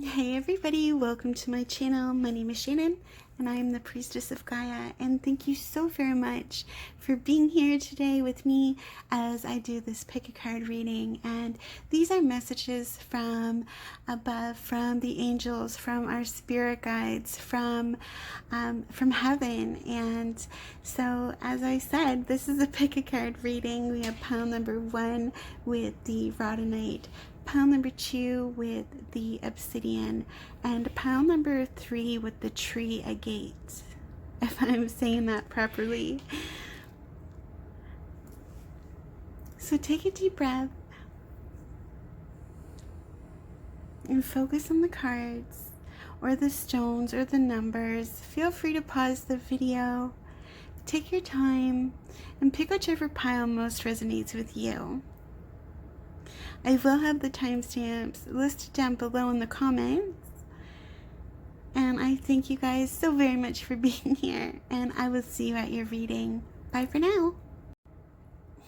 Hey everybody, welcome to my channel. My name is Shannon and I am the Priestess of Gaia, and thank you so very much for being here today with me as I do this pick a card reading. And these are messages from above, from the angels, from our spirit guides, from heaven. And so, as I said, this is a pick a card reading. We have pile number 1 with the rhodonite, pile number 2 with the obsidian, and pile number 3 with the tree agate, if I'm saying that properly. So take a deep breath and focus on the cards or the stones or the numbers. Feel free to pause the video, take your time, and pick whichever pile most resonates with you. I will have the timestamps listed down below in the comments. And I thank you guys so very much for being here. And I will see you at your reading. Bye for now.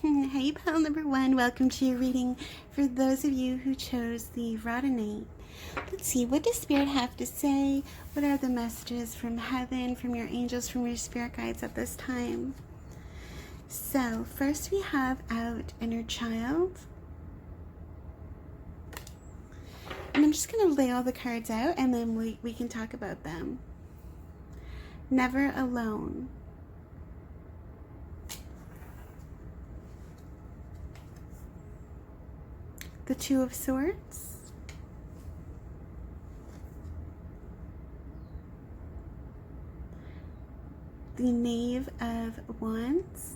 Hey, pile number 1. Welcome to your reading. For those of you who chose the rhodonite, let's see, what does Spirit have to say? What are the messages from heaven, from your angels, from your spirit guides at this time? So, first we have out inner child. And I'm just going to lay all the cards out and then we can talk about them. Never alone. The Two of Swords. The Knave of Wands.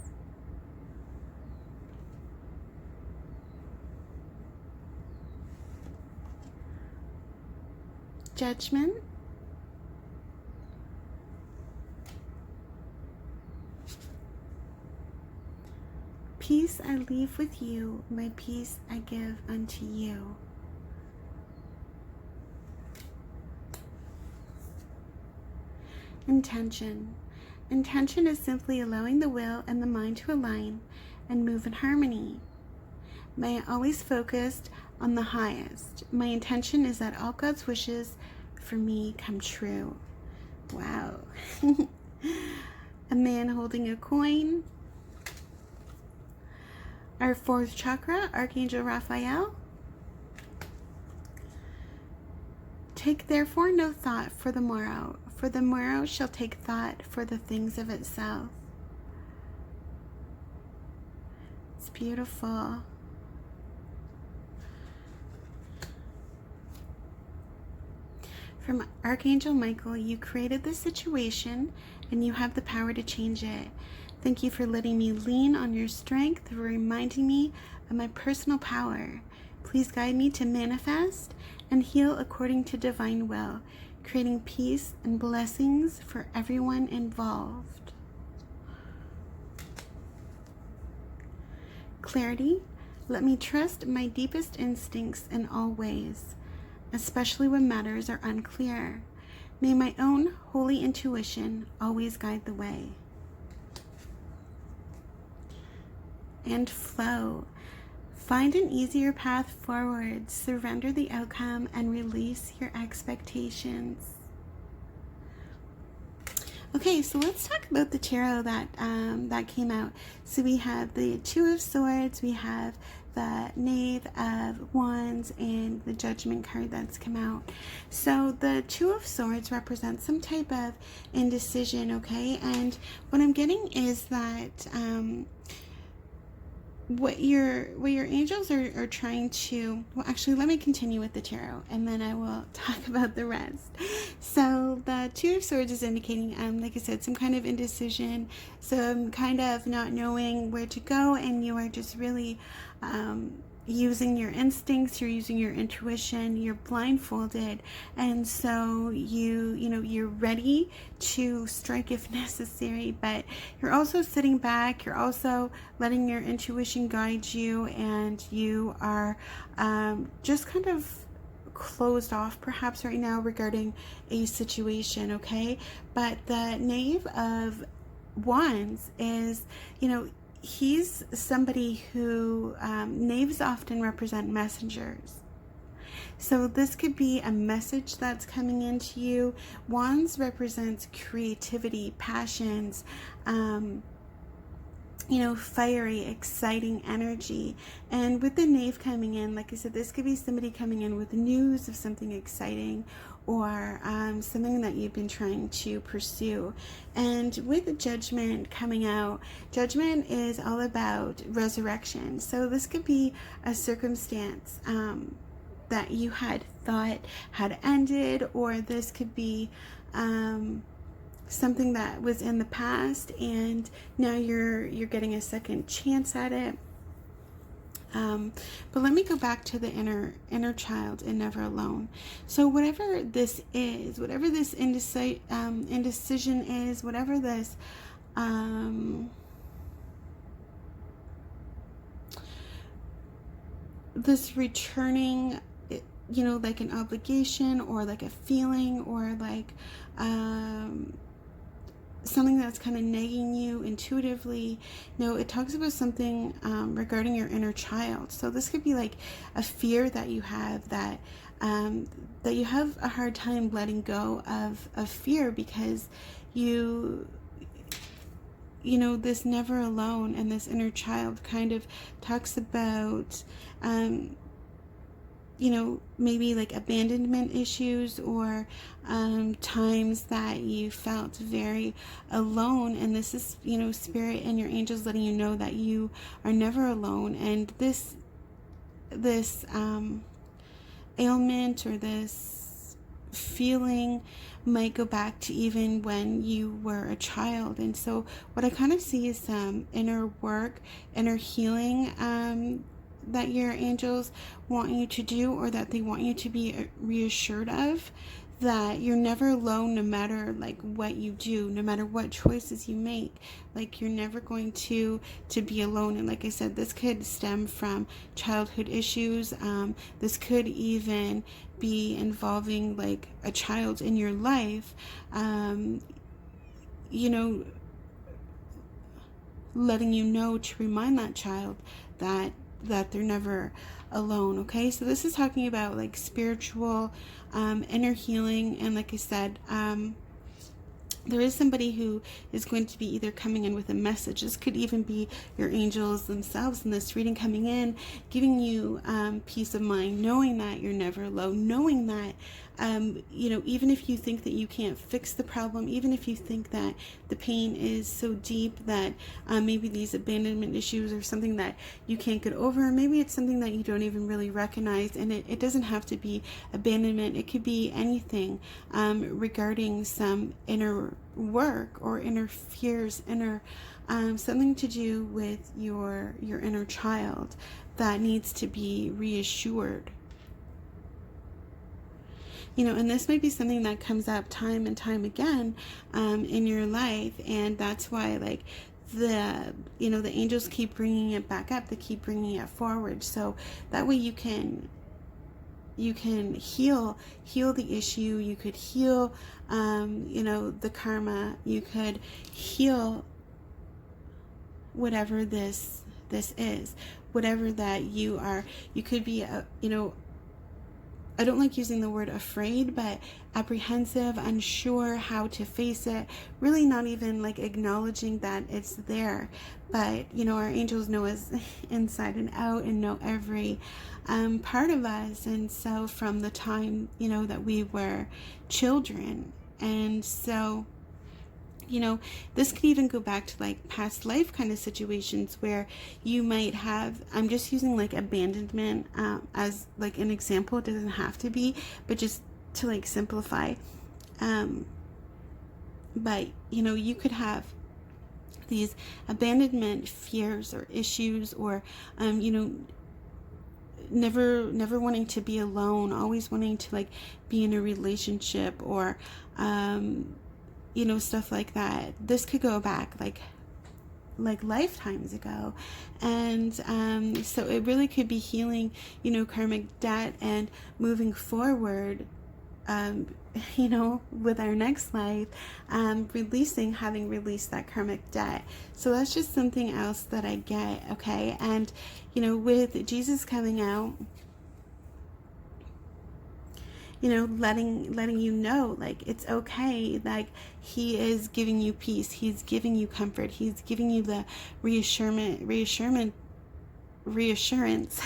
Judgment. Peace I leave with you, my peace I give unto you. Intention. Intention is simply allowing the will and the mind to align and move in harmony. May I always focus on the highest. My intention is that all God's wishes for me come true. Wow. A man holding a coin. Our 4th chakra, Archangel Raphael. Take therefore no thought for the morrow shall take thought for the things of itself. It's beautiful. From Archangel Michael, you created this situation and you have the power to change it. Thank you for letting me lean on your strength, for reminding me of my personal power. Please guide me to manifest and heal according to divine will, creating peace and blessings for everyone involved. Clarity. Let me trust my deepest instincts in all ways, especially when matters are unclear. May my own holy intuition always guide the way. And flow. Find an easier path forward. Surrender the outcome and release your expectations. Okay, so let's talk about the tarot that came out. So we have the Two of Swords, we have the Knave of Wands, and the Judgment card that's come out. So the Two of Swords represents some type of indecision, okay? And what I'm getting is that what your angels are trying to, well, actually, let me continue with the tarot and then I will talk about the rest. So the Two of Swords is indicating, like I said, some kind of indecision, some kind of not knowing where to go, and you are just really using your instincts, you're using your intuition, you're blindfolded, and so you're ready to strike if necessary, but you're also sitting back, you're also letting your intuition guide you, and you are just kind of closed off perhaps right now regarding a situation, okay? But the Knave of Wands is, he's somebody who, knaves often represent messengers. So this could be a message that's coming into you. Wands represents creativity, passions, fiery, exciting energy. And with the Knave coming in, like I said, this could be somebody coming in with news of something exciting, or something that you've been trying to pursue. And with the Judgment coming out, Judgment is all about resurrection. So this could be a circumstance that you had thought had ended, or this could be something that was in the past and now you're getting a second chance at it. But let me go back to the inner child and never alone. So whatever this is, whatever this indecision is, whatever this this returning, like an obligation or like a feeling, or like something that's kind of nagging you intuitively. No, it talks about something regarding your inner child. So this could be like a fear that you have, that you have a hard time letting go of fear, because this never alone and this inner child kind of talks about maybe like abandonment issues, or times that you felt very alone. And this is, Spirit and your angels letting you know that you are never alone. And this ailment or this feeling might go back to even when you were a child. And so what I kind of see is inner work, inner healing that your angels want you to do, or that they want you to be reassured of, that you're never alone, no matter like what you do, no matter what choices you make. Like, you're never going to be alone. And like I said, this could stem from childhood issues. This could even be involving like a child in your life, letting you know, to remind that child that they're never alone. Okay, so this is talking about like spiritual inner healing. And like I said, there is somebody who is going to be either coming in with a message. This could even be your angels themselves in this reading, coming in, giving you peace of mind, knowing that you're never alone, knowing that even if you think that you can't fix the problem, even if you think that the pain is so deep that maybe these abandonment issues are something that you can't get over, maybe it's something that you don't even really recognize. And it doesn't have to be abandonment. It could be anything regarding some inner work or inner fears, inner something to do with your inner child that needs to be reassured. And this might be something that comes up time and time again in your life. And that's why, like, the angels keep bringing it back up. They keep bringing it forward. So that way you can heal the issue. You could heal, the karma. You could heal whatever this is, whatever that you are. You could be, I don't like using the word afraid, but apprehensive, unsure how to face it, really not even like acknowledging that it's there. But, our angels know us inside and out and know every part of us. And so from the time, that we were children. And so, this could even go back to like past life kind of situations where you might have, I'm just using like abandonment as like an example. It doesn't have to be, but just to like simplify. But, you could have these abandonment fears or issues, or, never wanting to be alone, always wanting to like be in a relationship, or, stuff like that. This could go back like lifetimes ago. And so it really could be healing, karmic debt, and moving forward, with our next life, having released that karmic debt. So that's just something else that I get. Okay. And with Jesus coming out, letting you know, like, it's okay. Like, he is giving you peace. He's giving you comfort. He's giving you the reassurance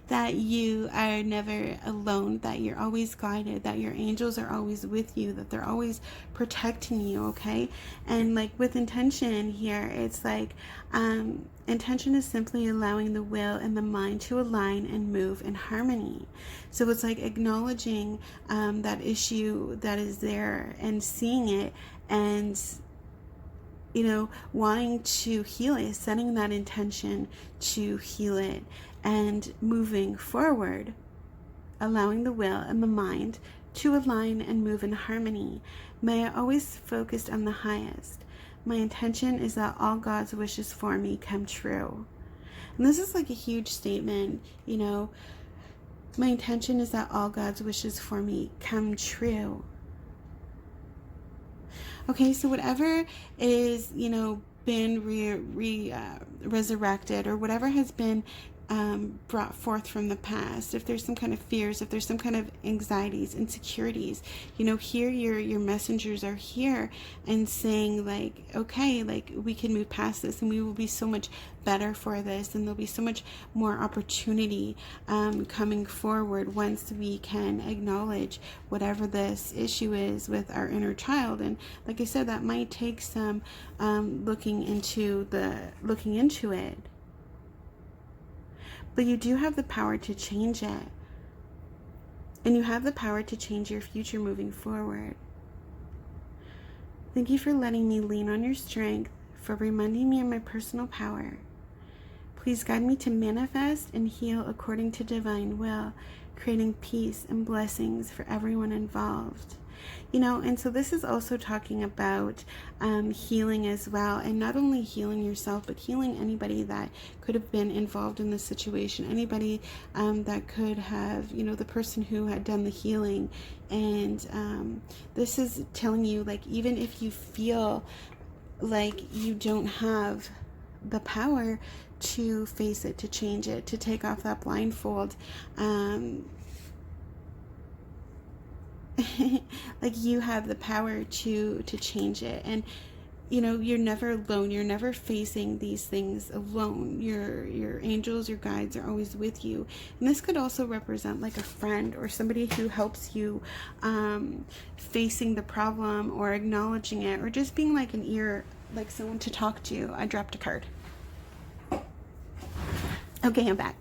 that you are never alone, that you're always guided, that your angels are always with you, that they're always protecting you, okay? And like with intention here, it's like intention is simply allowing the will and the mind to align and move in harmony. So it's like acknowledging that issue that is there and seeing it, and wanting to heal it, setting that intention to heal it, and moving forward, allowing the will and the mind to align and move in harmony. May I always focus on the highest. My intention is that all God's wishes for me come true. And this is like a huge statement, my intention is that all God's wishes for me come true. Okay, so whatever is, been resurrected, or whatever has been brought forth from the past, if there's some kind of fears, if there's some kind of anxieties, insecurities, here your messengers are here and saying, like, okay, like, we can move past this, and we will be so much better for this, and there'll be so much more opportunity coming forward once we can acknowledge whatever this issue is with our inner child. And like I said, that might take some looking into it. But you do have the power to change it. And you have the power to change your future moving forward. Thank you for letting me lean on your strength, for reminding me of my personal power. Please guide me to manifest and heal according to divine will, creating peace and blessings for everyone involved. And so this is also talking about healing as well, and not only healing yourself, but healing anybody that could have been involved in this situation, anybody that could have, the person who had done the healing. And this is telling you, like, even if you feel like you don't have the power to face it, to change it, to take off that blindfold, like, you have the power to change it. And you're never alone. You're never facing these things alone. Your angels, your guides are always with you. And this could also represent like a friend or somebody who helps you facing the problem, or acknowledging it, or just being like an ear, like someone to talk to. I dropped a card. Okay, I'm back.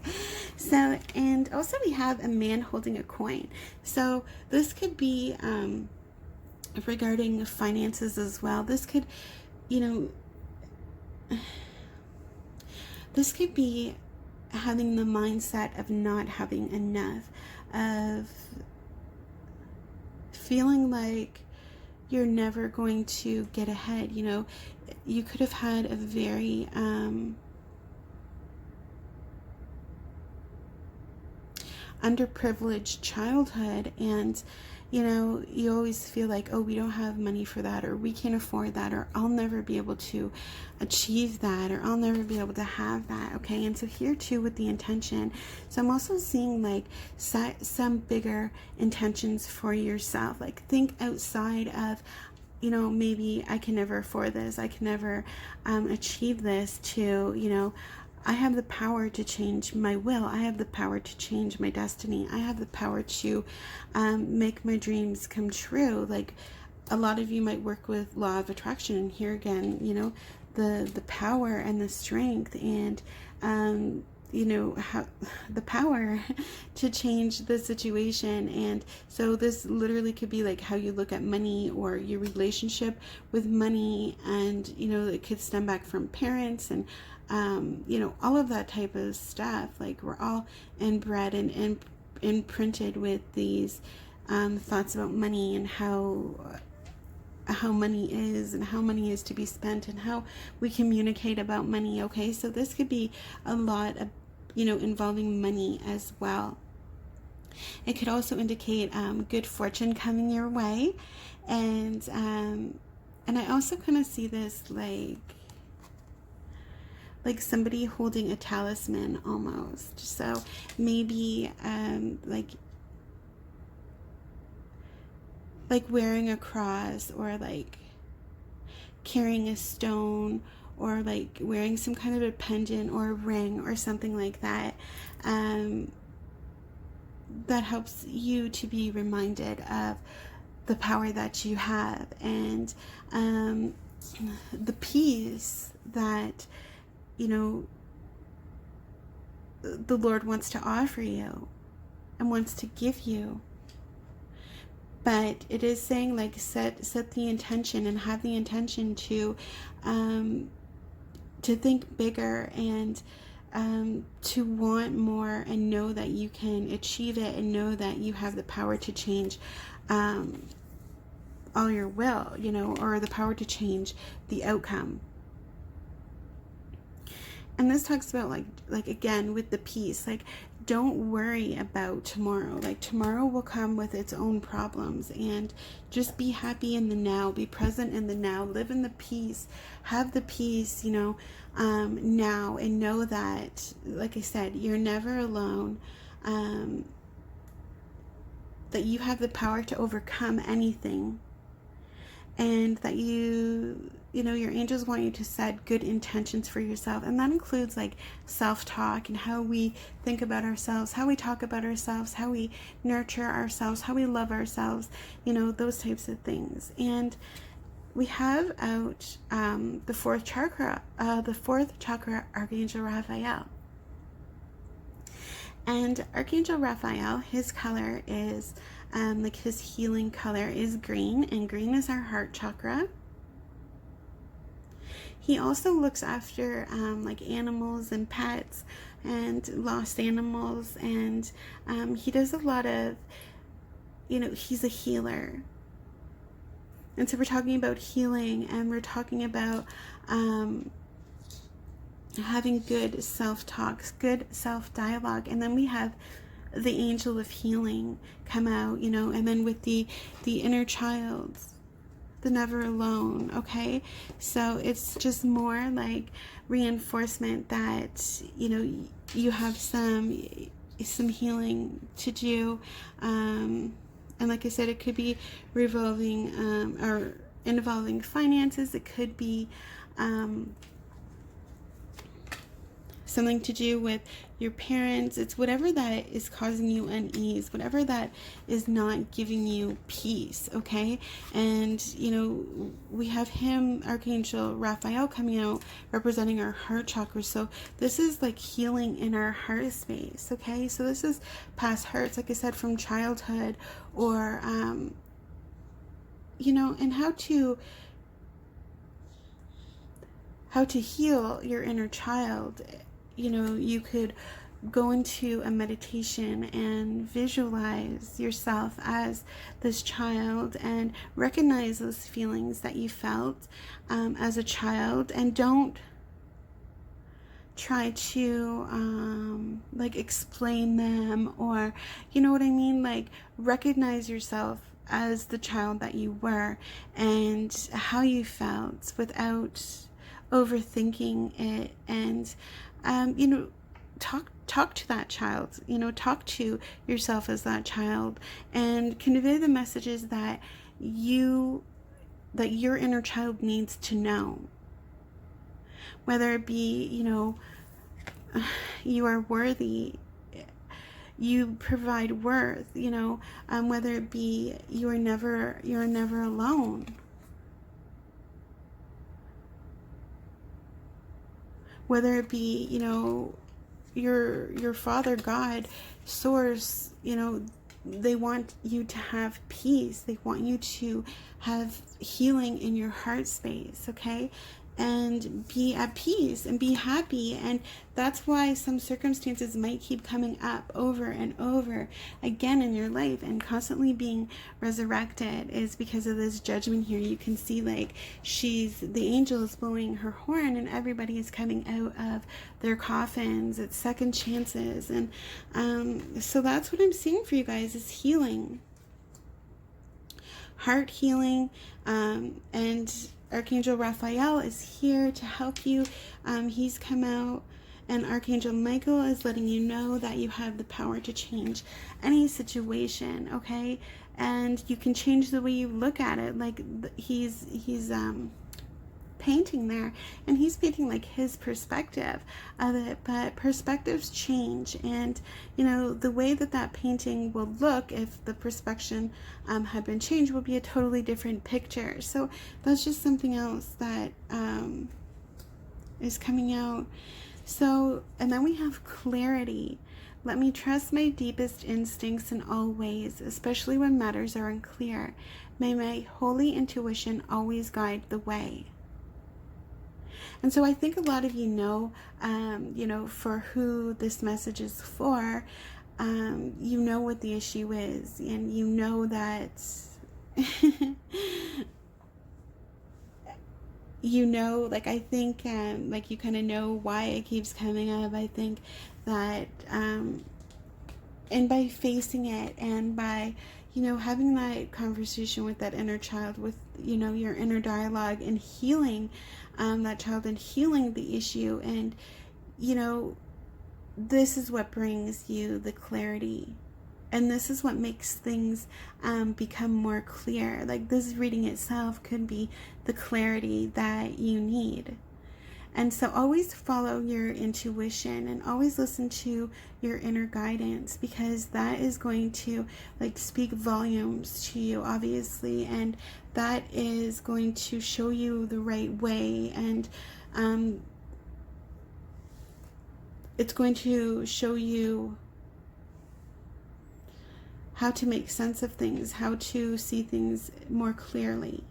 So, and also we have a man holding a coin. So this could be regarding finances as well. This could, this could be having the mindset of not having enough, of feeling like you're never going to get ahead. You could have had a very underprivileged childhood, and you always feel like, oh, we don't have money for that, or we can't afford that, or I'll never be able to achieve that, or I'll never be able to have that. Okay, and so here too with the intention, so I'm also seeing like some bigger intentions for yourself. Like, think outside of, maybe I can never afford this, I can never achieve this, to I have the power to change my will. I have the power to change my destiny. I have the power to make my dreams come true. Like, a lot of you might work with law of attraction, and here again, the power and the strength, and how the power to change the situation. And so this literally could be like how you look at money, or your relationship with money, and it could stem back from parents, and all of that type of stuff. Like, we're all inbred and imprinted with these thoughts about money, and how money is, and how money is to be spent, and how we communicate about money. Okay, so this could be a lot of involving money as well. It could also indicate good fortune coming your way, and I also kind of see this like somebody holding a talisman almost. So maybe like like wearing a cross, or like carrying a stone, or like wearing some kind of a pendant or a ring or something like that. That helps you to be reminded of the power that you have, and the peace that, you know, the Lord wants to offer you and wants to give you. But it is saying, like, set the intention, and have the intention to think bigger, and to want more, and know that you can achieve it, and know that you have the power to change all your will, you know, or the power to change the outcome. And this talks about like again with the peace, like, don't worry about tomorrow. Like, tomorrow will come with its own problems, and just be happy in the now, be present in the now, live in the peace, have the peace, you know, now, and know that, like I said, you're never alone, that you have the power to overcome anything, and that you know, your angels want you to set good intentions for yourself. And that includes like self-talk, and how we think about ourselves, how we talk about ourselves, how we nurture ourselves, how we love ourselves, you know, those types of things. And we have out the fourth chakra, Archangel Raphael. And Archangel Raphael, his color is like, his healing color is green, and green is our heart chakra. He also looks after like animals and pets and lost animals, and he does a lot of, you know, he's a healer. And so we're talking about healing, and we're talking about having good self-talks, good self-dialogue. And then we have the angel of healing come out, you know, and then with the inner child, the never alone. Okay, so it's just more like reinforcement that, you know, you have some healing to do, and like I said, it could be revolving or involving finances. It could be something to do with your parents. It's whatever that is causing you unease, whatever that is not giving you peace, okay? And, you know, we have him, Archangel Raphael, coming out representing our heart chakra. So this is like healing in our heart space, okay? So this is past hurts, like I said, from childhood, or, you know, and how to heal your inner child. You know, you could go into a meditation and visualize yourself as this child, and recognize those feelings that you felt as a child, and don't try to like explain them, or, you know what I mean, like, recognize yourself as the child that you were, and how you felt, without overthinking it. And you know, talk to that child, you know, talk to yourself as that child, and convey the messages that your inner child needs to know. Whether it be, you know, you are worthy, you provide worth, you know, whether it be you are never alone. Whether it be, you know, your Father, God, Source, you know, they want you to have peace. They want you to have healing in your heart space, okay? And be at peace and be happy. And that's why some circumstances might keep coming up over and over again in your life, and constantly being resurrected, is because of this judgment here. You can see, like, the angel is blowing her horn, and everybody is coming out of their coffins. It's second chances. And so that's what I'm seeing for you guys, is healing, heart healing, and Archangel Raphael is here to help you. He's come out And Archangel Michael is letting you know that you have the power to change any situation, okay? And you can change the way you look at it. Like he's painting there, and he's painting like his perspective of it, but perspectives change, and you know, the way that that painting will look if the perspective had been changed will be a totally different picture. So that's just something else that is coming out. So, and then we have clarity. Let me trust my deepest instincts in all ways, especially when matters are unclear. May my holy intuition always guide the way. And so I think a lot of you know, for who this message is for. You know what the issue is, and you know that you know, like, I think like you kind of know why it keeps coming up. I think that and by facing it, and by, you know, having that conversation with that inner child, with, you know, your inner dialogue, and healing that child, and healing the issue, and, you know, this is what brings you the clarity, and this is what makes things become more clear. Like, this reading itself could be the clarity that you need. And so always follow your intuition, and always listen to your inner guidance, because that is going to, like, speak volumes to you, obviously, and that is going to show you the right way, and it's going to show you how to make sense of things, how to see things more clearly.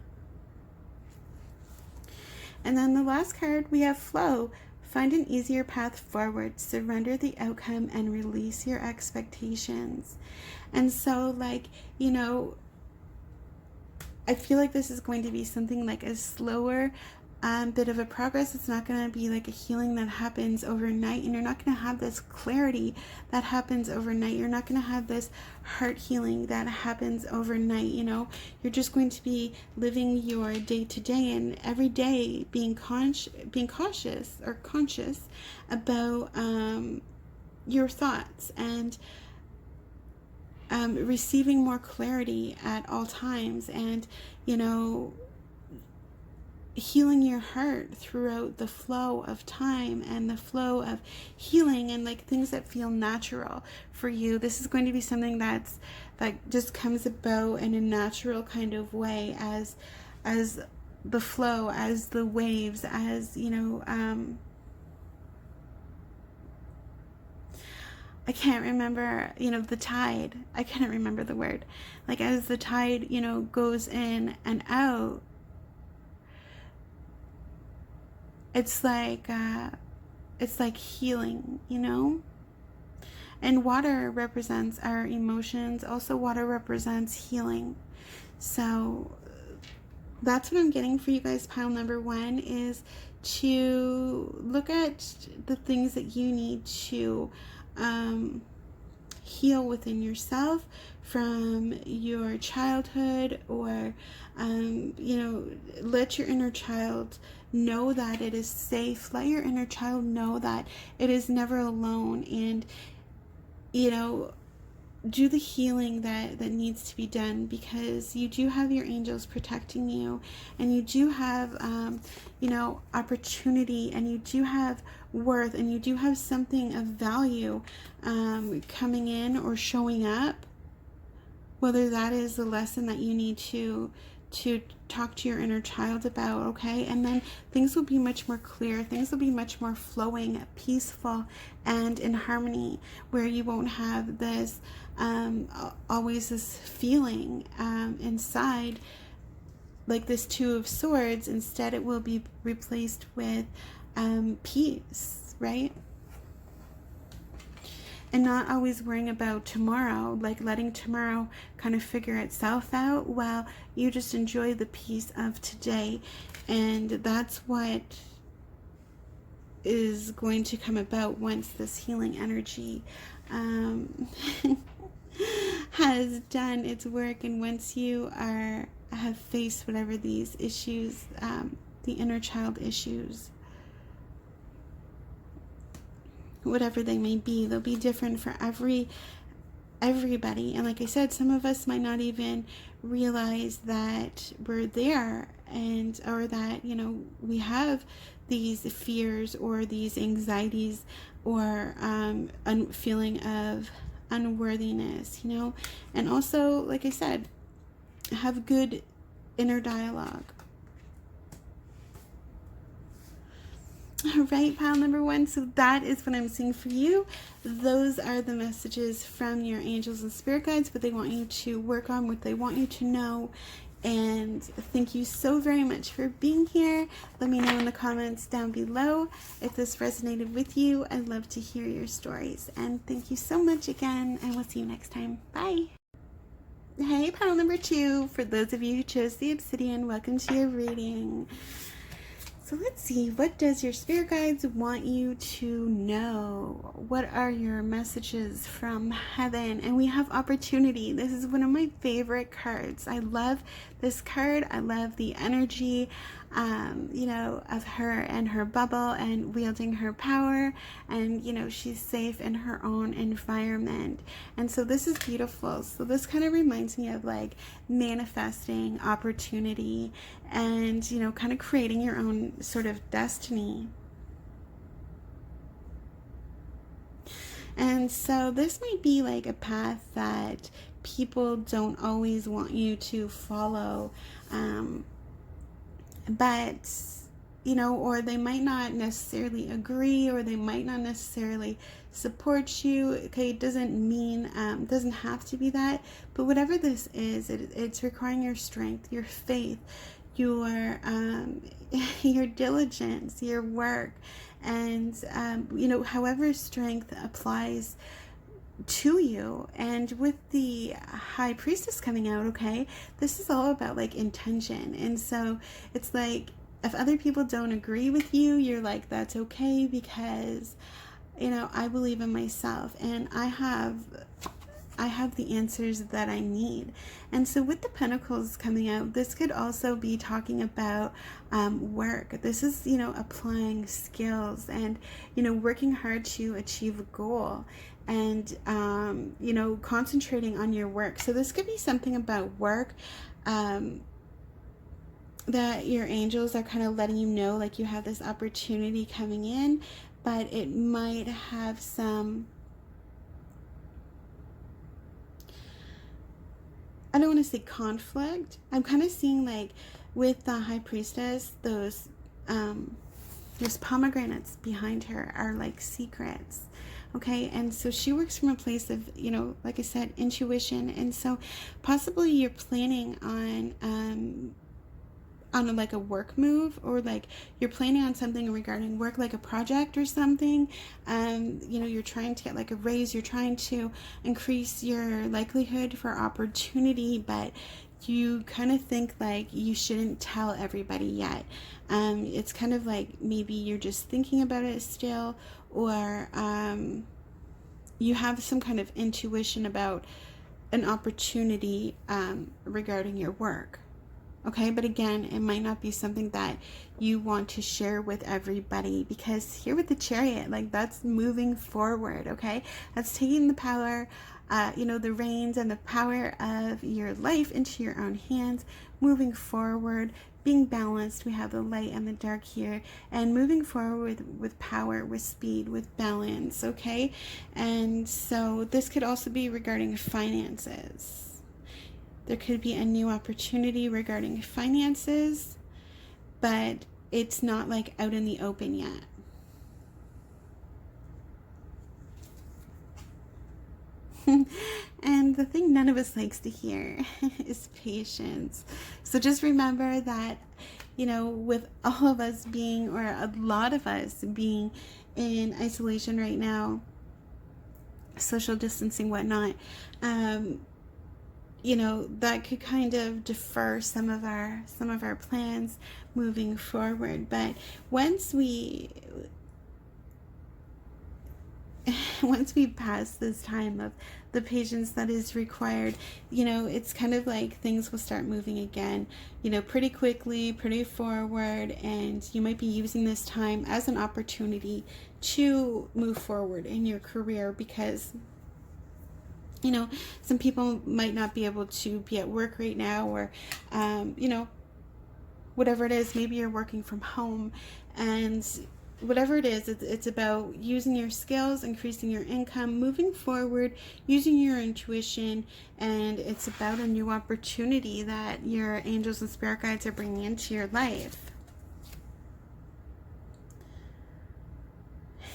And then the last card, we have flow. Find an easier path forward, surrender the outcome, and release your expectations. And so, like, you know, I feel like this is going to be something like a slower bit of a progress. It's not going to be like a healing that happens overnight, and you're not going to have this clarity that happens overnight. You're not going to have this heart healing that happens overnight. You know, you're just going to be living your day to day, and every day being cautious about your thoughts, and receiving more clarity at all times, and, you know, healing your heart throughout the flow of time and the flow of healing, and like things that feel natural for you. This is going to be something that just comes about in a natural kind of way, as the flow, as the waves, as, you know, I can't remember, you know, the tide. I can't remember the word. Like, as the tide, you know, goes in and out, it's like healing, you know? And water represents our emotions. Also, water represents healing. So that's what I'm getting for you guys. Pile number one is to look at the things that you need to heal within yourself from your childhood, or you know, let your inner child know that it is safe. Let your inner child know that it is never alone, and, you know, do the healing that needs to be done, because you do have your angels protecting you, and you do have you know, opportunity, and you do have worth, and you do have something of value coming in or showing up, whether that is the lesson that you need to talk to your inner child about, okay? And then things will be much more clear, things will be much more flowing, peaceful, and in harmony, where you won't have this always this feeling inside, like this Two of Swords. Instead, it will be replaced with peace, right? And not always worrying about tomorrow, like letting tomorrow kind of figure itself out while you just enjoy the peace of today. And that's what is going to come about once this healing energy has done its work, and once you have faced whatever these issues, the inner child issues. whatever they may be. They'll be different for everybody. And like I said, some of us might not even realize that we're there, and or that, you know, we have these fears or these anxieties or feeling of unworthiness, you know. And also, like I said, have good inner dialogue. All right, pile number one. So that is what I'm seeing for you. Those are the messages from your angels and spirit guides, what they want you to work on, what they want you to know. And thank you so very much for being here. Let me know in the comments down below if this resonated with you. I'd love to hear your stories. And thank you so much again, and we'll see you next time. Bye. Hey, pile number two. For those of you who chose the obsidian, welcome to your reading. So let's see, what does your spirit guides want you to know? What are your messages from heaven? And we have opportunity. This is one of my favorite cards. I love this card. I love the energy, you know, of her and her bubble and wielding her power. And, you know, she's safe in her own environment. And so this is beautiful. So this kind of reminds me of like manifesting opportunity and, you know, kind of creating your own sort of destiny. And so this might be like a path that people don't always want you to follow, but, you know, or they might not necessarily agree, or they might not necessarily support you. Okay, it doesn't mean, doesn't have to be that, but whatever this is, it's requiring your strength, your faith, your diligence, your work, and you know, however strength applies to you. And with the High Priestess coming out, okay, this is all about like intention. And so it's like, if other people don't agree with you, you're like, that's okay, because, you know, I believe in myself, and I have the answers that I need. And so with the Pentacles coming out, this could also be talking about work. This is, you know, applying skills and, you know, working hard to achieve a goal, and, you know, concentrating on your work. So this could be something about work, that your angels are kind of letting you know, like you have this opportunity coming in, but it might have some, I don't want to say conflict. I'm kind of seeing like with the High Priestess, those pomegranates behind her are like secrets. Okay, and so she works from a place of, you know, like I said, intuition. And so possibly you're planning on like a work move, or like you're planning on something regarding work, like a project or something. You know, you're trying to get like a raise, you're trying to increase your likelihood for opportunity, but you kind of think like you shouldn't tell everybody yet. It's kind of like maybe you're just thinking about it still, or you have some kind of intuition about an opportunity regarding your work. Okay, but again, it might not be something that you want to share with everybody, because here with the Chariot, like that's moving forward, okay? That's taking the power, you know, the reins and the power of your life into your own hands, moving forward, being balanced. We have the light and the dark here, and moving forward with power, with speed, with balance, okay? And so this could also be regarding finances. There could be a new opportunity regarding finances, but it's not like out in the open yet. And the thing none of us likes to hear is patience. So just remember that, you know, with all of us being, or a lot of us being in isolation right now, social distancing, whatnot, you know, that could kind of defer some of our plans moving forward. But once we once we pass this time of the patience that is required, you know, it's kind of like things will start moving again, you know, pretty quickly, pretty forward, and you might be using this time as an opportunity to move forward in your career, because, you know, some people might not be able to be at work right now, or, you know, whatever it is, maybe you're working from home, and whatever it is, it's about using your skills, increasing your income, moving forward, using your intuition, and it's about a new opportunity that your angels and spirit guides are bringing into your life.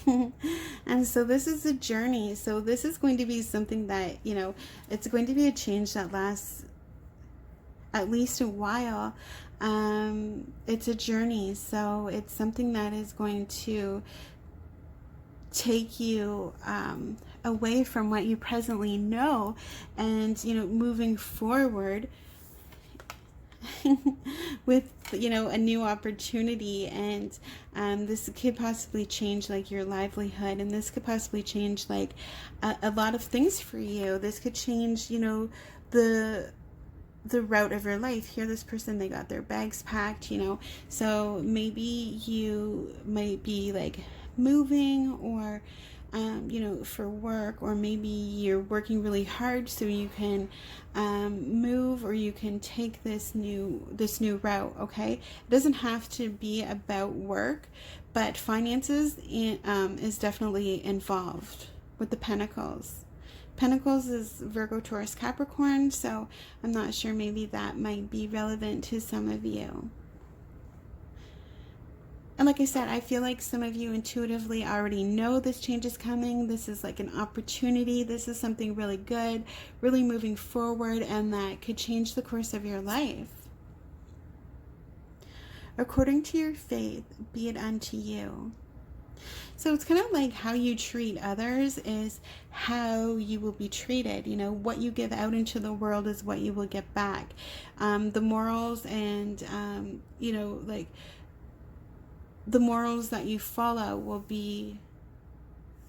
And so this is a journey. So this is going to be something that, you know, it's going to be a change that lasts at least a while. It's a journey, so it's something that is going to take you away from what you presently know, and, you know, moving forward with, you know, a new opportunity. And this could possibly change like your livelihood, and this could possibly change like a lot of things for you. This could change, you know, the route of your life. Here, this person, they got their bags packed, you know, so maybe you might be like moving, or you know, for work, or maybe you're working really hard so you can move, or you can take this new route. Okay, it doesn't have to be about work, but finances is definitely involved with the Pentacles. Pentacles is Virgo, Taurus, Capricorn, so I'm not sure, maybe that might be relevant to some of you. And like I said, I feel like some of you intuitively already know this change is coming. This is like an opportunity. This is something really good, really moving forward, and that could change the course of your life. According to your faith, be it unto you. So it's kind of like how you treat others is how you will be treated. You know, what you give out into the world is what you will get back. The morals and, you know, like the morals that you follow will be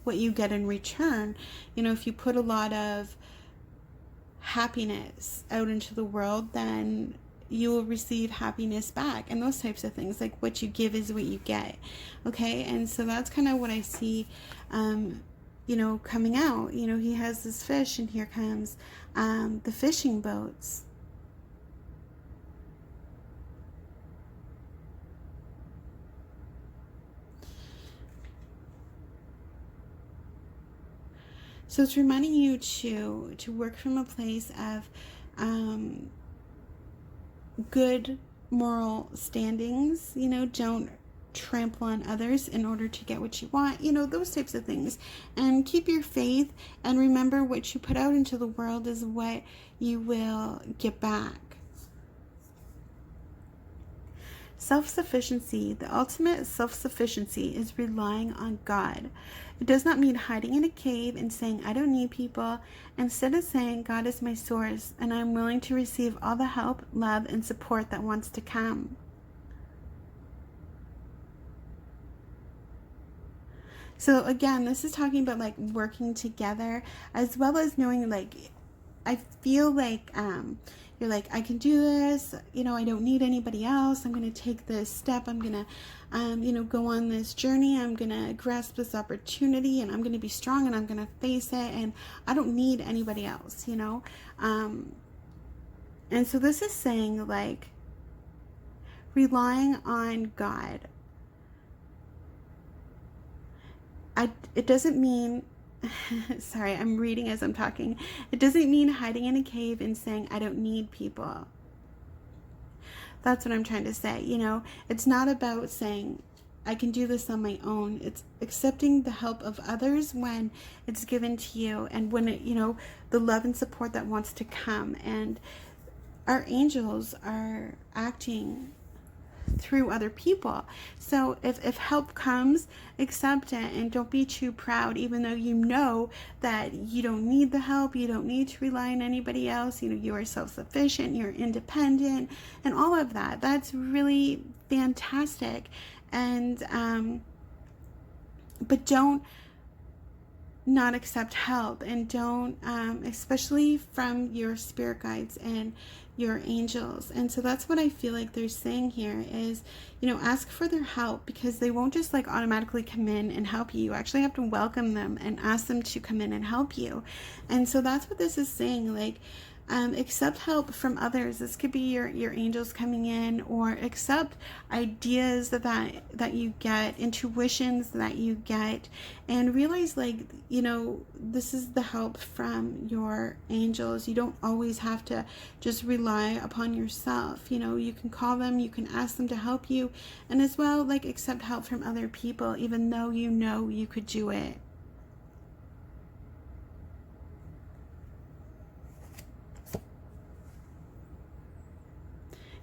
what you get in return. You know, if you put a lot of happiness out into the world, then you will receive happiness back, and those types of things. Like, what you give is what you get. Okay, and so that's kind of what I see, you know, coming out. You know, he has this fish, and here comes the fishing boats. So it's reminding you to work from a place of good moral standings. You know, don't trample on others in order to get what you want, you know, those types of things. And keep your faith, and remember, what you put out into the world is what you will get back. Self-sufficiency, the ultimate self-sufficiency, is relying on God. It does not mean hiding in a cave and saying, I don't need people. Instead of saying, God is my source, and I'm willing to receive all the help, love, and support that wants to come. So again, this is talking about like working together, as well as knowing, like, I feel like you're like, I can do this, you know, I don't need anybody else. I'm going to take this step. I'm going to, you know, go on this journey. I'm going to grasp this opportunity, and I'm going to be strong, and I'm going to face it, and I don't need anybody else, you know. And so this is saying, like, relying on God. It doesn't mean, sorry, I'm reading as I'm talking. It doesn't mean hiding in a cave and saying, I don't need people. That's what I'm trying to say. You know, it's not about saying, I can do this on my own. It's accepting the help of others when it's given to you, and when it, you know, the love and support that wants to come. And our angels are acting through other people. So if help comes, accept it, and don't be too proud, even though you know that you don't need the help, you don't need to rely on anybody else. You know, you are self-sufficient, you're independent, and all of that. That's really fantastic. And but don't not accept help, and don't, especially from your spirit guides and your angels. And so that's what I feel like they're saying here is, ask for their help, because they won't just like automatically come in and help you. You actually have to welcome them and ask them to come in and help you. And so that's what this is saying, like, accept help from others. This could be your angels coming in, or accept ideas that you get, intuitions that you get, and realize, like, this is the help from your angels. You don't always have to just rely upon yourself. You can call them, you can ask them to help you, and as well, like, accept help from other people, even though you could do it.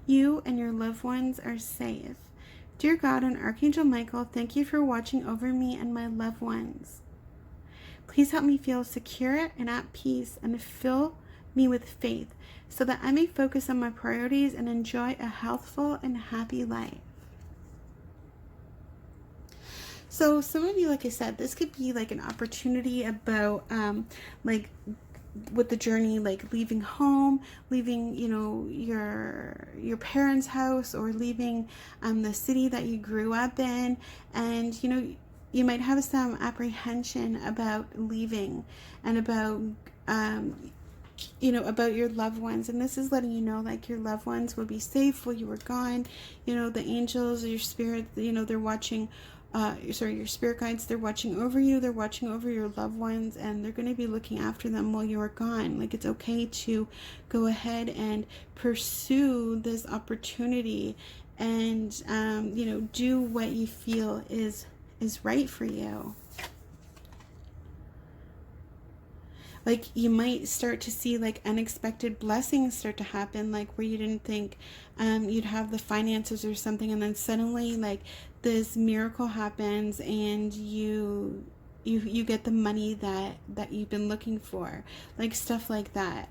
You and your loved ones are safe. Dear God and Archangel Michael, thank you for watching over me and my loved ones. Please help me feel secure and at peace, and fill me with faith so that I may focus on my priorities and enjoy a healthful and happy life. So some of you, like I said, this could be like an opportunity about like with the journey, like leaving home, leaving, your parents' house, or leaving the city that you grew up in. And, you might have some apprehension about leaving, and about, about your loved ones. And this is letting you know, like, your loved ones will be safe while you were gone. The angels, your spirit, they're watching. Your spirit guides, they're watching over you, they're watching over your loved ones, and they're going to be looking after them while you're gone. Like, it's okay to go ahead and pursue this opportunity, and do what you feel is right for you. Like, you might start to see like unexpected blessings start to happen, like where you didn't think you'd have the finances or something, and then suddenly like this miracle happens, and you get the money that you've been looking for, like stuff like that.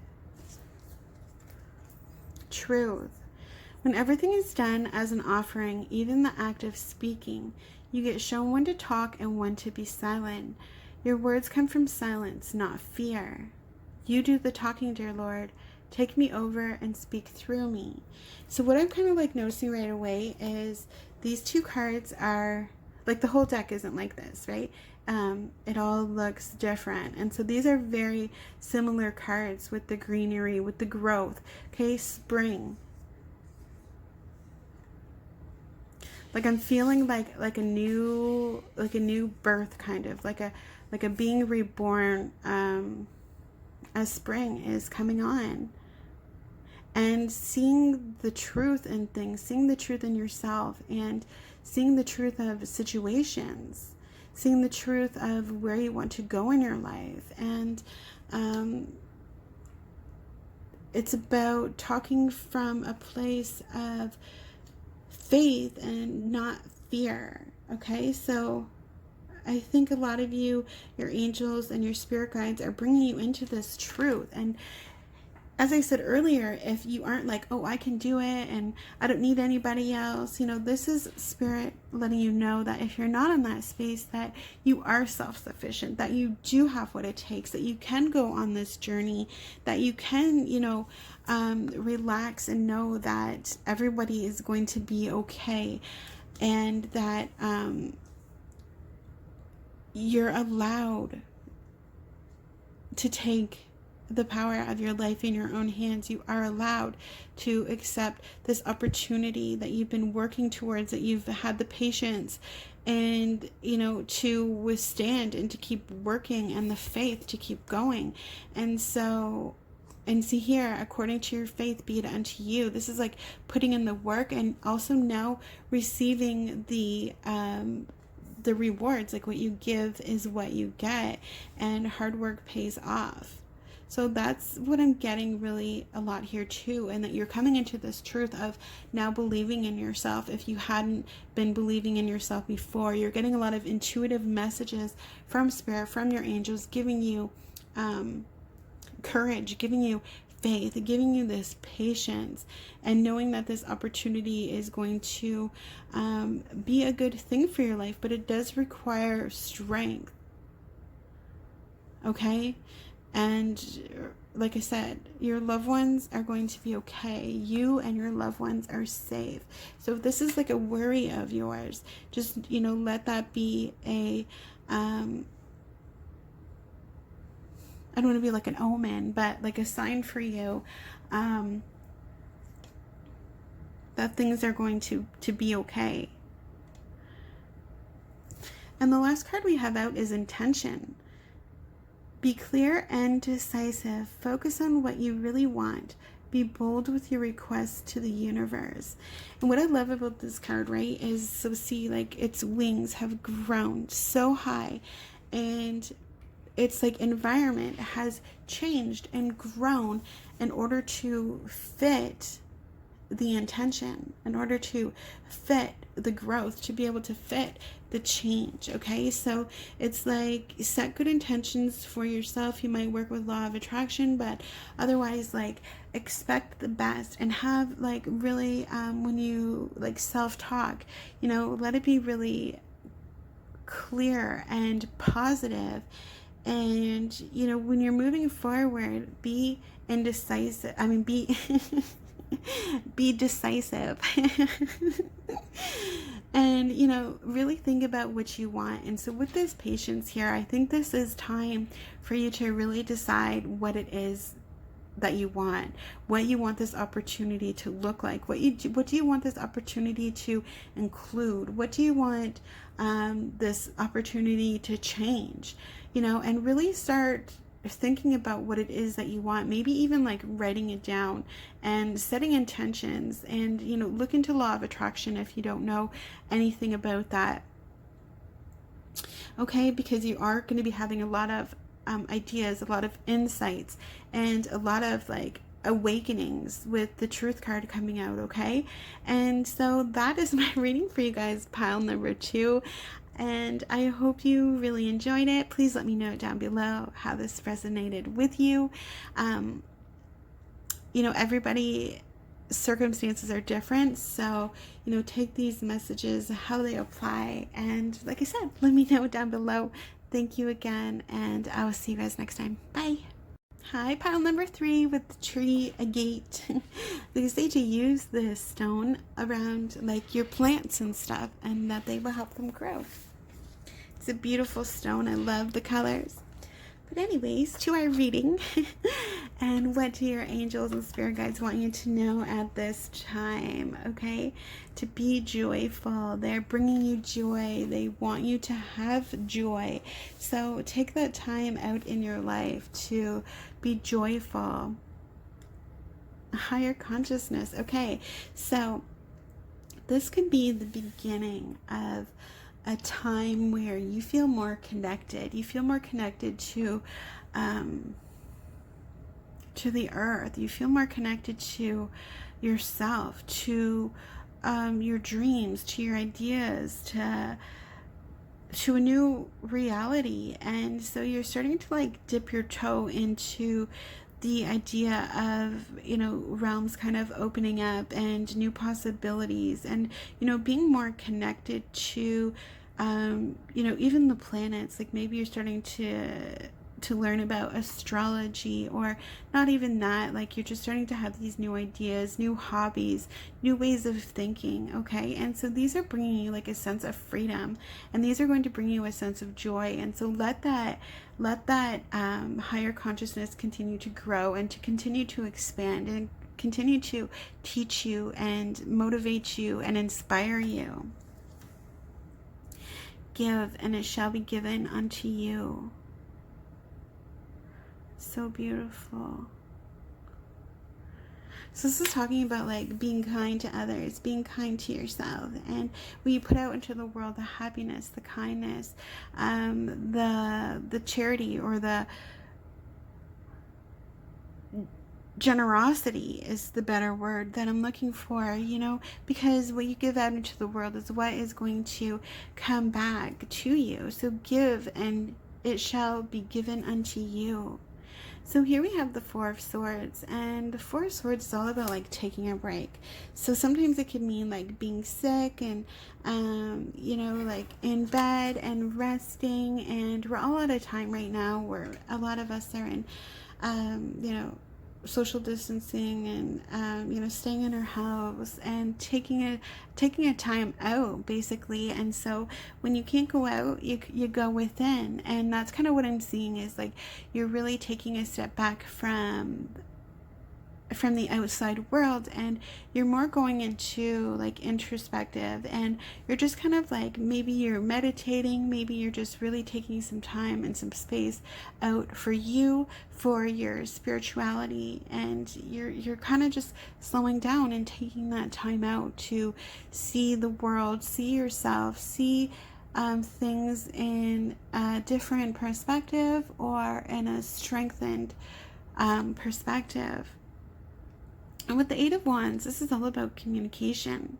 Truth. When everything is done as an offering, even the act of speaking, you get shown when to talk and when to be silent. Your words come from silence, not fear. You do the talking, dear Lord. Take me over and speak through me. So what I'm kind of like noticing right away is these two cards are, like, the whole deck isn't like this, right? It all looks different. And so these are very similar cards, with the greenery, with the growth. Okay, spring. Like, I'm feeling like a new birth, kind of like a being reborn, as spring is coming on. And seeing the truth in things, seeing the truth in yourself, and seeing the truth of situations, seeing the truth of where you want to go in your life. And it's about talking from a place of faith and not fear. Okay, so I think a lot of you, your angels and your spirit guides, are bringing you into this truth. And as I said earlier, if you aren't like, oh, I can do it and I don't need anybody else, this is spirit letting you know that if you're not in that space, that you are self-sufficient, that you do have what it takes, that you can go on this journey, that you can, relax and know that everybody is going to be okay, and that you're allowed to take the power of your life in your own hands. You are allowed to accept this opportunity that you've been working towards, that you've had the patience and, to withstand, and to keep working, and the faith to keep going. And so, and see here, according to your faith be it unto you. This is like putting in the work, and also now receiving the rewards. Like, what you give is what you get, and hard work pays off. So that's what I'm getting really a lot here too, and that you're coming into this truth of now believing in yourself. If you hadn't been believing in yourself before, you're getting a lot of intuitive messages from spirit, from your angels, giving you courage, giving you faith, giving you this patience, and knowing that this opportunity is going to be a good thing for your life. But it does require strength. okay? And like I said, your loved ones are going to be okay. You and your loved ones are safe. So if this is like a worry of yours, just, you know, let that be a, I don't want to be like an omen, but like a sign for you, that things are going to be okay. And the last card we have out is intention. Be clear and decisive. Focus on what you really want. Be bold with your requests to the universe. And what I love about this card, right, is, so see, like, its wings have grown so high, and its like environment has changed and grown in order to fit the intention, in order to fit the growth, to be able to fit the change. Okay, so it's like, set good intentions for yourself. You might work with law of attraction, but otherwise, like, expect the best, and have like really, when you like self-talk, you know, let it be really clear and positive. And you know, when you're moving forward, be indecisive. I mean, be be decisive. And you know, really think about what you want. And so with this patience here, I think this is time for you to really decide what it is that you want, what you want this opportunity to look like, what do you want this opportunity to include, what do you want this opportunity to change, you know, and really start thinking about what it is that you want. Maybe even like writing it down and setting intentions, and you know, look into law of attraction if you don't know anything about that. Okay, because you are going to be having a lot of ideas, a lot of insights, and a lot of like awakenings with the truth card coming out. Okay, and so that is my reading for you guys, pile number 2. And I hope you really enjoyed it. Please let me know down below how this resonated with you. You know, everybody circumstances are different, so you know, take these messages how they apply, and like I said, let me know down below. Thank you again, and I will see you guys next time. Bye. Hi, pile number 3 with the tree, a gate. They say to use this stone around like your plants and stuff, and that they will help them grow. It's a beautiful stone. I love the colors. But anyways, to our reading. And what do your angels and spirit guides want you to know at this time? Okay, to be joyful. They're bringing you joy. They want you to have joy. So take that time out in your life to be joyful. Higher consciousness. Okay, so this could be the beginning of a time where you feel more connected. You feel more connected to the earth. You feel more connected to yourself, to your dreams, to your ideas, to a new reality. And so you're starting to like dip your toe into the idea of, you know, realms kind of opening up and new possibilities, and you know, being more connected to you know, even the planets. Like maybe you're starting to learn about astrology, or not even that, like you're just starting to have these new ideas, new hobbies, new ways of thinking. Okay, and so these are bringing you like a sense of freedom, and these are going to bring you a sense of joy. And so let that higher consciousness continue to grow, and to continue to expand, and continue to teach you and motivate you and inspire you. Give, and it shall be given unto you. So beautiful. So this is talking about like being kind to others, being kind to yourself, and when you put out into the world the happiness, the kindness, the charity, or the generosity is the better word that I'm looking for, you know, because what you give out into the world is what is going to come back to you. So give, and it shall be given unto you. So here we have the Four of Swords, and the Four of Swords is all about like taking a break. So sometimes it can mean like being sick and, you know, like in bed and resting. And we're all out of time right now, where a lot of us are in, you know, social distancing and you know, staying in our house and taking a time out, basically. And so when you can't go out, you go within, and that's kind of what I'm seeing, is like you're really taking a step back from the outside world, and you're more going into like introspective, and you're just kind of like, maybe you're meditating, maybe you're just really taking some time and some space out for you, for your spirituality, and you're kind of just slowing down and taking that time out to see the world, see yourself, see things in a different perspective, or in a strengthened perspective. And with the Eight of Wands, this is all about communication.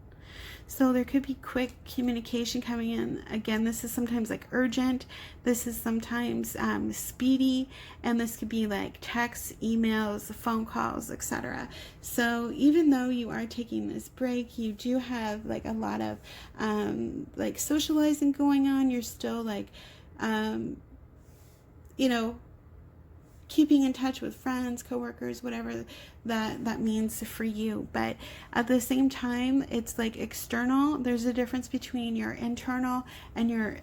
So there could be quick communication coming in. Again, this is sometimes like urgent. This is sometimes speedy. And this could be like texts, emails, phone calls, etc. So even though you are taking this break, you do have like a lot of like socializing going on. You're still like, you know, keeping in touch with friends, coworkers, whatever that means for you. But at the same time, it's like external. There's a difference between your internal and your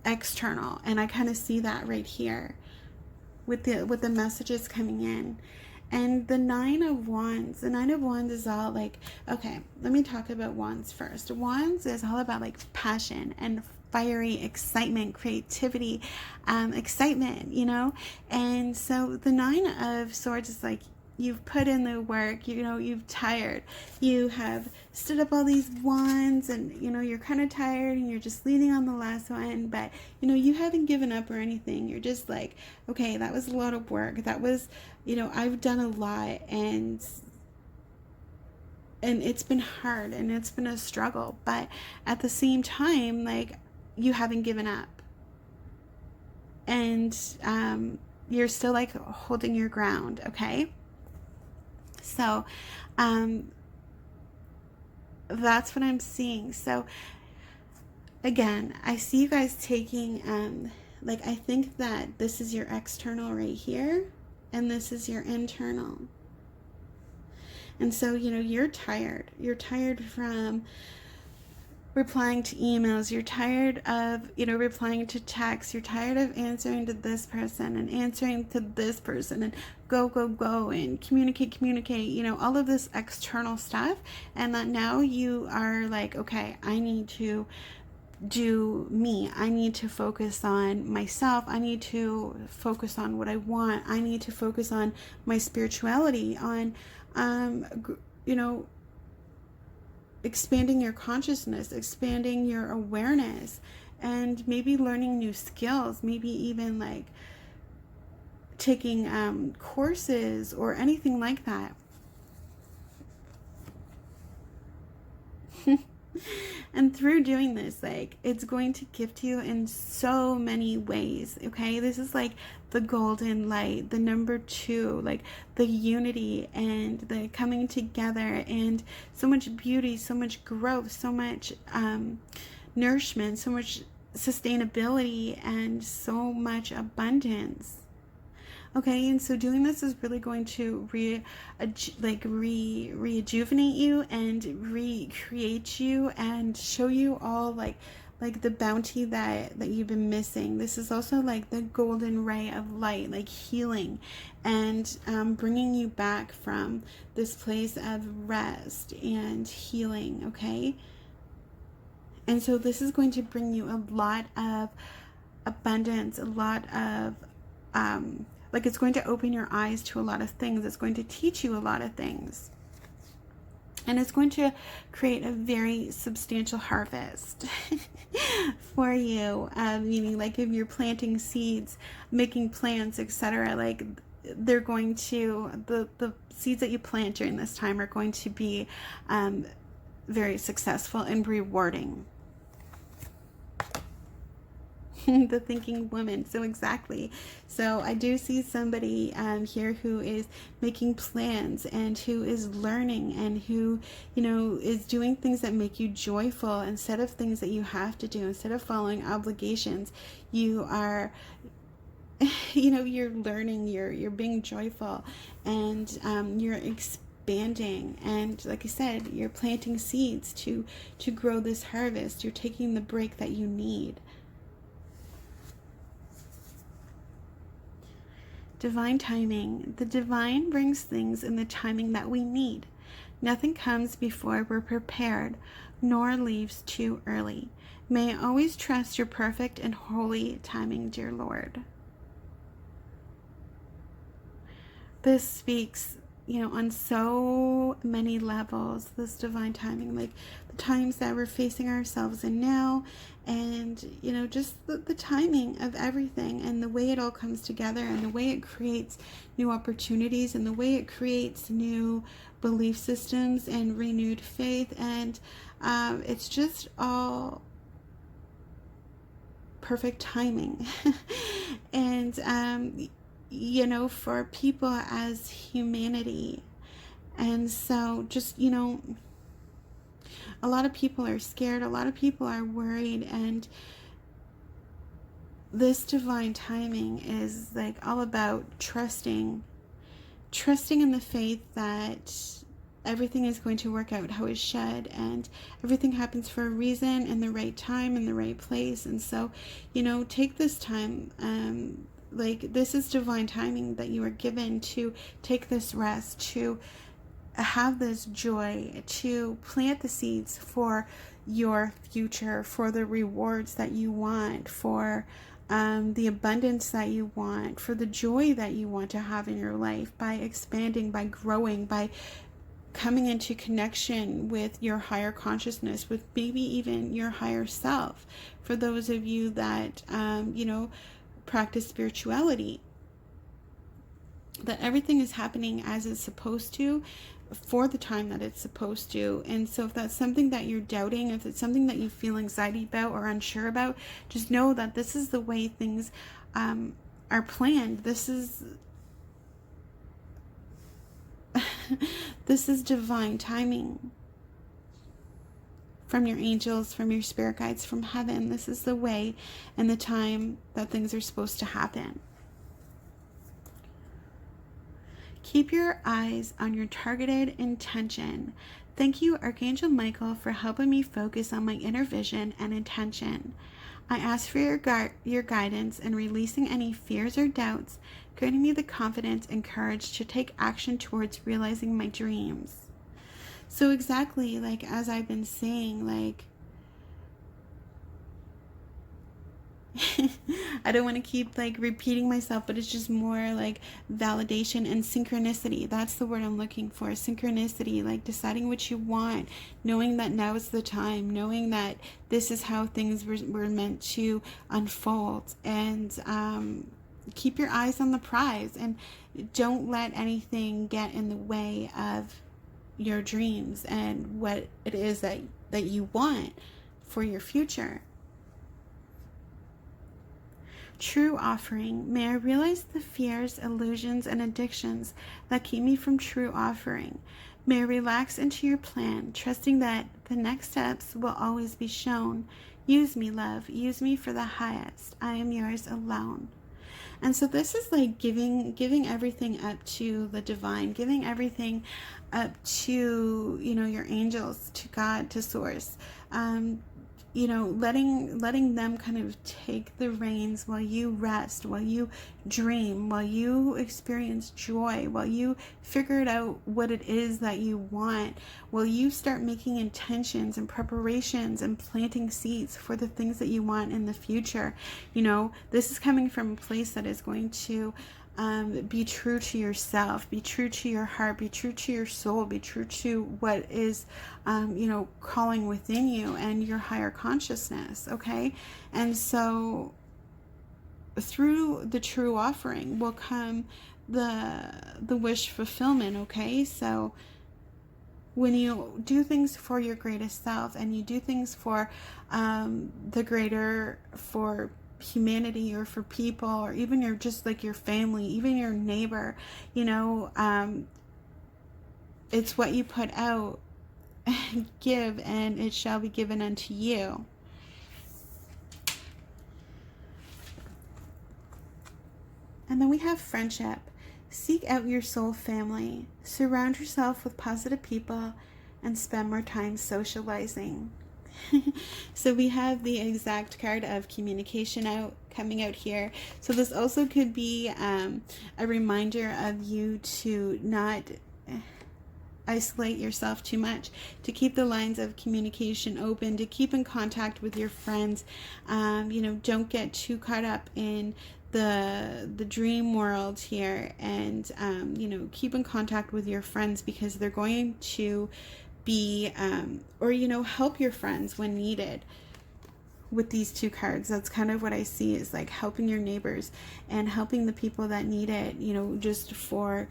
external, and I kind of see that right here with the messages coming in. And the Nine of Wands, the Nine of Wands is all like, okay, let me talk about Wands first. Wands is all about like passion and fiery excitement, creativity, excitement, you know. And so the Nine of Swords is like, you've put in the work, you know, you've tired, you have stood up all these wands, and you know, you're kind of tired and you're just leaning on the last one, but you know, you haven't given up or anything. You're just like, okay, that was a lot of work, that was, you know, I've done a lot, and it's been hard and it's been a struggle, but at the same time, like, you haven't given up, and you're still like holding your ground. Okay, so that's what I'm seeing. So again, I see you guys taking like, I think that this is your external right here, and this is your internal. And so, you know, you're tired from replying to emails, you're tired of, you know, replying to texts, you're tired of answering to this person and answering to this person, and go and communicate, you know, all of this external stuff. And that now you are like, okay, I need to do me, I need to focus on myself, I need to focus on what I want, I need to focus on my spirituality, on you know, expanding your consciousness, expanding your awareness, and maybe learning new skills, maybe even like taking courses or anything like that. And through doing this, like, it's going to gift you in so many ways. Okay, this is like the golden light, the number 2, like the unity and the coming together, and so much beauty, so much growth, so much nourishment, so much sustainability, and so much abundance. Okay, and so doing this is really going to rejuvenate you and recreate you, and show you all like the bounty that you've been missing. This is also like the golden ray of light, like healing, and bringing you back from this place of rest and healing. Okay, and so this is going to bring you a lot of abundance, a lot of like, it's going to open your eyes to a lot of things. It's going to teach you a lot of things. And it's going to create a very substantial harvest for you. Meaning, like, if you're planting seeds, making plants, etc., like, they're going to, the seeds that you plant during this time are going to be very successful and rewarding. the thinking woman. So exactly. So I do see somebody here who is making plans and who is learning and who, is doing things that make you joyful instead of things that you have to do. Instead of following obligations, you are, you're learning, you're being joyful, and you're expanding. And like I said, you're planting seeds to grow this harvest. You're taking the break that you need. Divine timing. The divine brings things in the timing that we need. Nothing comes before we're prepared, nor leaves too early. May I always trust your perfect and holy timing, dear Lord. This speaks, on so many levels, this divine timing, like the times that we're facing ourselves in now, and, just the timing of everything, and the way it all comes together, and the way it creates new opportunities, and the way it creates new belief systems and renewed faith. And it's just all perfect timing. And for people as humanity. And so just, a lot of people are scared, a lot of people are worried, and this divine timing is like all about trusting in the faith that everything is going to work out how it should, and everything happens for a reason, in the right time, in the right place. And so, take this time, this is divine timing that you are given to take this rest, to have this joy, to plant the seeds for your future, for the rewards that you want, for the abundance that you want, for the joy that you want to have in your life, by expanding, by growing, by coming into connection with your higher consciousness, with maybe even your higher self. For those of you that, practice spirituality, that everything is happening as it's supposed to, for the time that it's supposed to. And so if that's something that you're doubting, if it's something that you feel anxiety about or unsure about, just know that this is the way things are planned. This is this is divine timing from your angels, from your spirit guides, from heaven. This is the way and the time that things are supposed to happen. Keep your eyes on your targeted intention. Thank you, Archangel Michael, for helping me focus on my inner vision and intention. I ask for your guidance in releasing any fears or doubts, granting me the confidence and courage to take action towards realizing my dreams. So exactly, like as I've been saying, like I don't want to keep like repeating myself, but it's just more like validation and synchronicity. That's the word I'm looking for. Synchronicity, like deciding what you want, knowing that now is the time, knowing that this is how things were meant to unfold. And keep your eyes on the prize, and don't let anything get in the way of your dreams and what it is that you want for your future. True offering. May I realize the fears, illusions, and addictions that keep me from true offering. May I relax into your plan, trusting that the next steps will always be shown. Use me, love. Use me for the highest. I am yours alone. And so this is like giving everything up to the divine, giving everything up to, your angels, to God, to source. Letting them kind of take the reins while you rest, while you dream, while you experience joy, while you figure out what it is that you want, while you start making intentions and preparations and planting seeds for the things that you want in the future. This is coming from a place that is going to be true to yourself, be true to your heart, be true to your soul, be true to what is, calling within you and your higher consciousness. Okay. And so through the true offering will come the wish fulfillment. Okay. So when you do things for your greatest self, and you do things for the greater, for humanity or for people, or even your, just like your family, even your neighbor, you know, it's what you put out, give, and it shall be given unto you. And then we have friendship. Seek out your soul family. Surround yourself with positive people and spend more time socializing. So we have the exact card of communication coming out here. So this also could be a reminder of you to not isolate yourself too much, to keep the lines of communication open, to keep in contact with your friends. You know, don't get too caught up in the dream world here, and you know, keep in contact with your friends, because they're going to be or you know, help your friends when needed. With these two cards, that's kind of what I see, is like helping your neighbors and helping the people that need it, you know, just for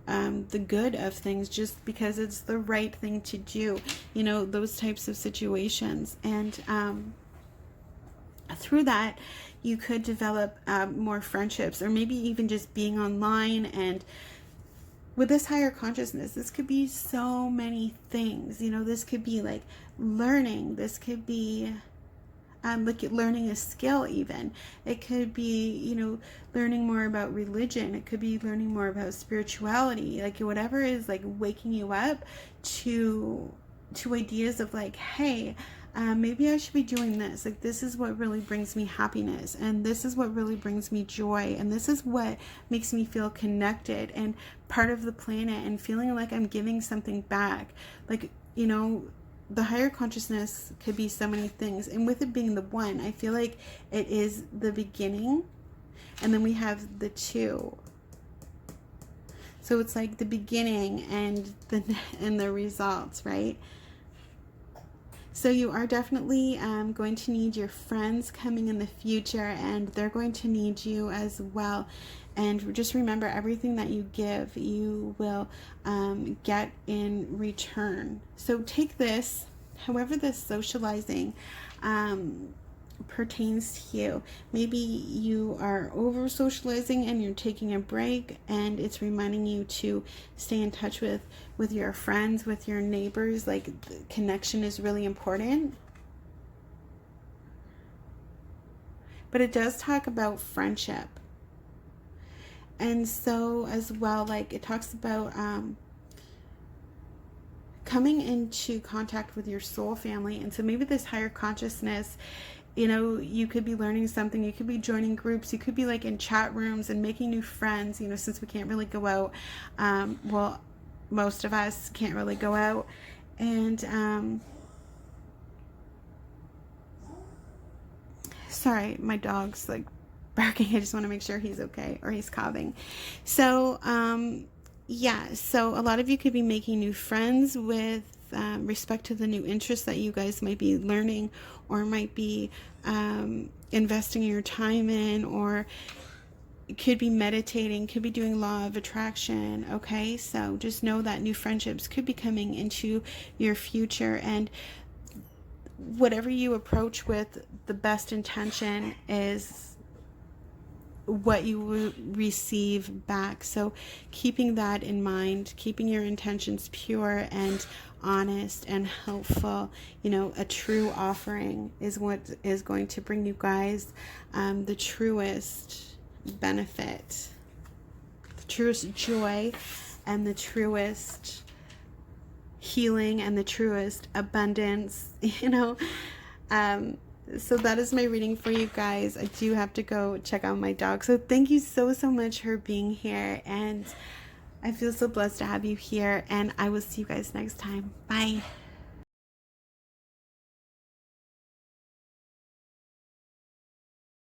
the good of things, just because it's the right thing to do, you know, those types of situations. And through that, you could develop more friendships, or maybe even just being online. And with this higher consciousness, this could be so many things, you know. This could be like learning, this could be like learning a skill even. It could be, you know, learning more about religion. It could be learning more about spirituality, like whatever is like waking you up to ideas of like, hey, maybe I should be doing this. Like, this is what really brings me happiness, and this is what really brings me joy, and this is what makes me feel connected and part of the planet, and feeling like I'm giving something back. Like, you know, the higher consciousness could be so many things. And with it being the one, I feel like it is the beginning, and then we have the two. So it's like the beginning and the results, right? So you are definitely going to need your friends coming in the future, and they're going to need you as well. And just remember, everything that you give, you will get in return. So take this, however this socializing pertains to you. Maybe you are over socializing and you're taking a break, and it's reminding you to stay in touch with your friends, with your neighbors. Like, the connection is really important. But it does talk about friendship. And so as well, like, it talks about coming into contact with your soul family. And so maybe this higher consciousness, you know, you could be learning something, you could be joining groups, you could be like in chat rooms and making new friends, you know, since we can't really go out. Well, most of us can't really go out. And sorry, my dog's like barking. I just want to make sure he's okay, or he's coughing. So yeah, so a lot of you could be making new friends with respect to the new interests that you guys might be learning, or might be investing your time in, or could be meditating, could be doing law of attraction. Okay, so just know that new friendships could be coming into your future, and whatever you approach with the best intention is what you will receive back. So keeping that in mind, keeping your intentions pure and honest and helpful, you know, a true offering is what is going to bring you guys the truest benefit, the truest joy, and the truest healing, and the truest abundance, you know. So that is my reading for you guys. I do have to go check out my dog. So thank you so much for being here, and I feel so blessed to have you here, and I will see you guys next time. Bye.